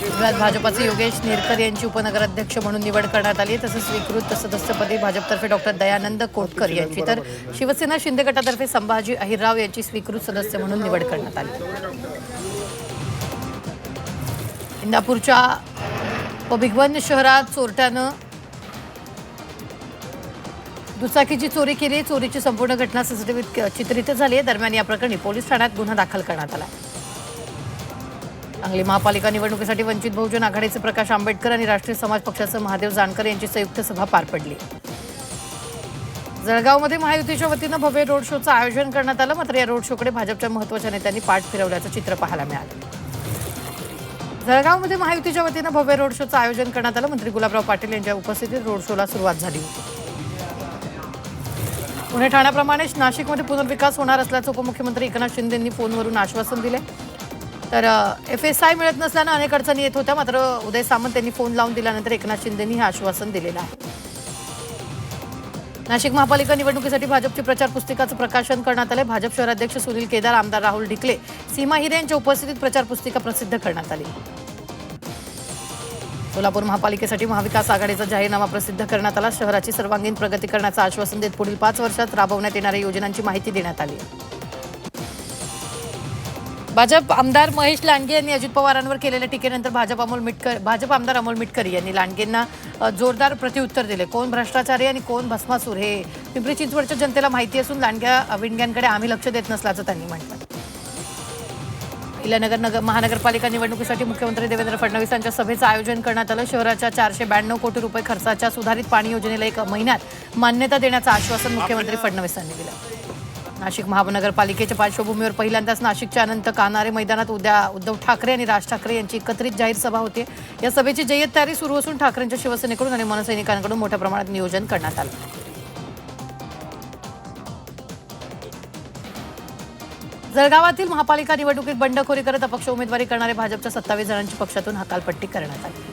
भाजपचे योगेश नेरकर यांची उपनगराध्यक्ष म्हणून निवड करण्यात आली। तसेच स्वीकृत सदस्यपदी भाजपतर्फे डॉक्टर दयानंद कोटकर यांची तर शिवसेना शिंदे गटातर्फे संभाजी अहिरराव यांची स्वीकृत सदस्य म्हणून निवड करण्यात आली। इंदापूरच्या भिगवण शहरात चोरट्यानं दुचाकीची चोरी केली। चोरीची संपूर्ण घटना सीसीटीव्हीत चित्रित झाली आहे। दरम्यान या प्रकरणी पोलीस ठाण्यात गुन्हा दाखल करण्यात आला। सांगली महापालिका निवडणुकीसाठी वंचित बहुजन आघाडीचे प्रकाश आंबेडकर आणि राष्ट्रीय समाज पक्षाचे महादेव जानकर यांची संयुक्त सभा पार पडली। जळगावमध्ये महायुतीच्या वतीनं भव्य रोड शोचं आयोजन करण्यात आलं। मात्र या रोड शोकडे भाजपच्या महत्त्वाच्या नेत्यांनी पाठ फिरवल्याचं चित्र पाहायला मिळालं। जळगावमध्ये महायुतीच्या वतीनं भव्य रोड शोचं आयोजन करण्यात आलं। मंत्री गुलाबराव पाटील यांच्या उपस्थितीत रोड शोला सुरुवात झाली होती। पुणे ठाण्याप्रमाणेच नाशिकमध्ये पुनर्विकास होणार असल्याचं उपमुख्यमंत्री एकनाथ शिंदे यांनी फोनवरून आश्वासन दिले। तर FSI मिळत नसल्यानं अनेक अडचणी येत होत्या। मात्र उदय सामंत यांनी फोन लावून दिल्यानंतर एकनाथ शिंदेंनी हे आश्वासन दिलेलं आहे। नाशिक महापालिका निवडणुकीसाठी भाजपची प्रचार पुस्तिकाचं प्रकाशन करण्यात आले। भाजप शहराध्यक्ष सुनील केदार, आमदार राहुल ढिकले, सीमा हिरे यांच्या उपस्थितीत प्रचार पुस्तिका प्रसिद्ध करण्यात आली। सोलापूर महापालिकेसाठी महाविकास आघाडीचा जाहीरनामा प्रसिद्ध करण्यात आला। शहराची सर्वांगीण प्रगती करण्याचं आश्वासन देत पुढील 5 वर्षात राबवण्यात येणाऱ्या योजनांची माहिती देण्यात आली। भाजप आमदार महेश लांडगे यांनी अजित पवारांवर केलेल्या टीकेनंतर भाजप आमदार अमोल मिटकरी यांनी लांडगेंना जोरदार प्रत्युत्तर दिले। कोण भ्रष्टाचारी आणि कोण भस्मासूर हे पिंपरी चिंचवडच्या जनतेला माहिती असून लांडग्या-विंडग्यांकडे आम्ही लक्ष देत नसल्याचं त्यांनी म्हटलं। इलानगर महानगरपालिका निवडणुकीसाठी मुख्यमंत्री देवेंद्र फडणवीस यांच्या सभेचं आयोजन करण्यात आलं। शहराच्या 492 कोटी रुपये खर्चाच्या सुधारित पाणी योजनेला 1 महिन्यात मान्यता देण्याचं आश्वासन मुख्यमंत्री फडणवीस यांनी दिलं। नाशिक महानगरपालिकेच्या पार्श्वभूमीवर पहिल्यांदाच नाशिकच्या अनंत कानारे मैदानात उद्या उद्धव ठाकरे आणि राज ठाकरे यांची एकत्रित जाहीर सभा होते। या सभेची जय्यत तयारी सुरू असून ठाकरेंच्या शिवसेनेकडून आणि मनसैनिकांकडून मोठ्या प्रमाणात नियोजन करण्यात आलं। जळगावातील महापालिका निवडणुकीत बंडखोरी करत अपक्ष उमेदवारी करणारे भाजपच्या 27 जणांची पक्षातून हकालपट्टी करण्यात आली।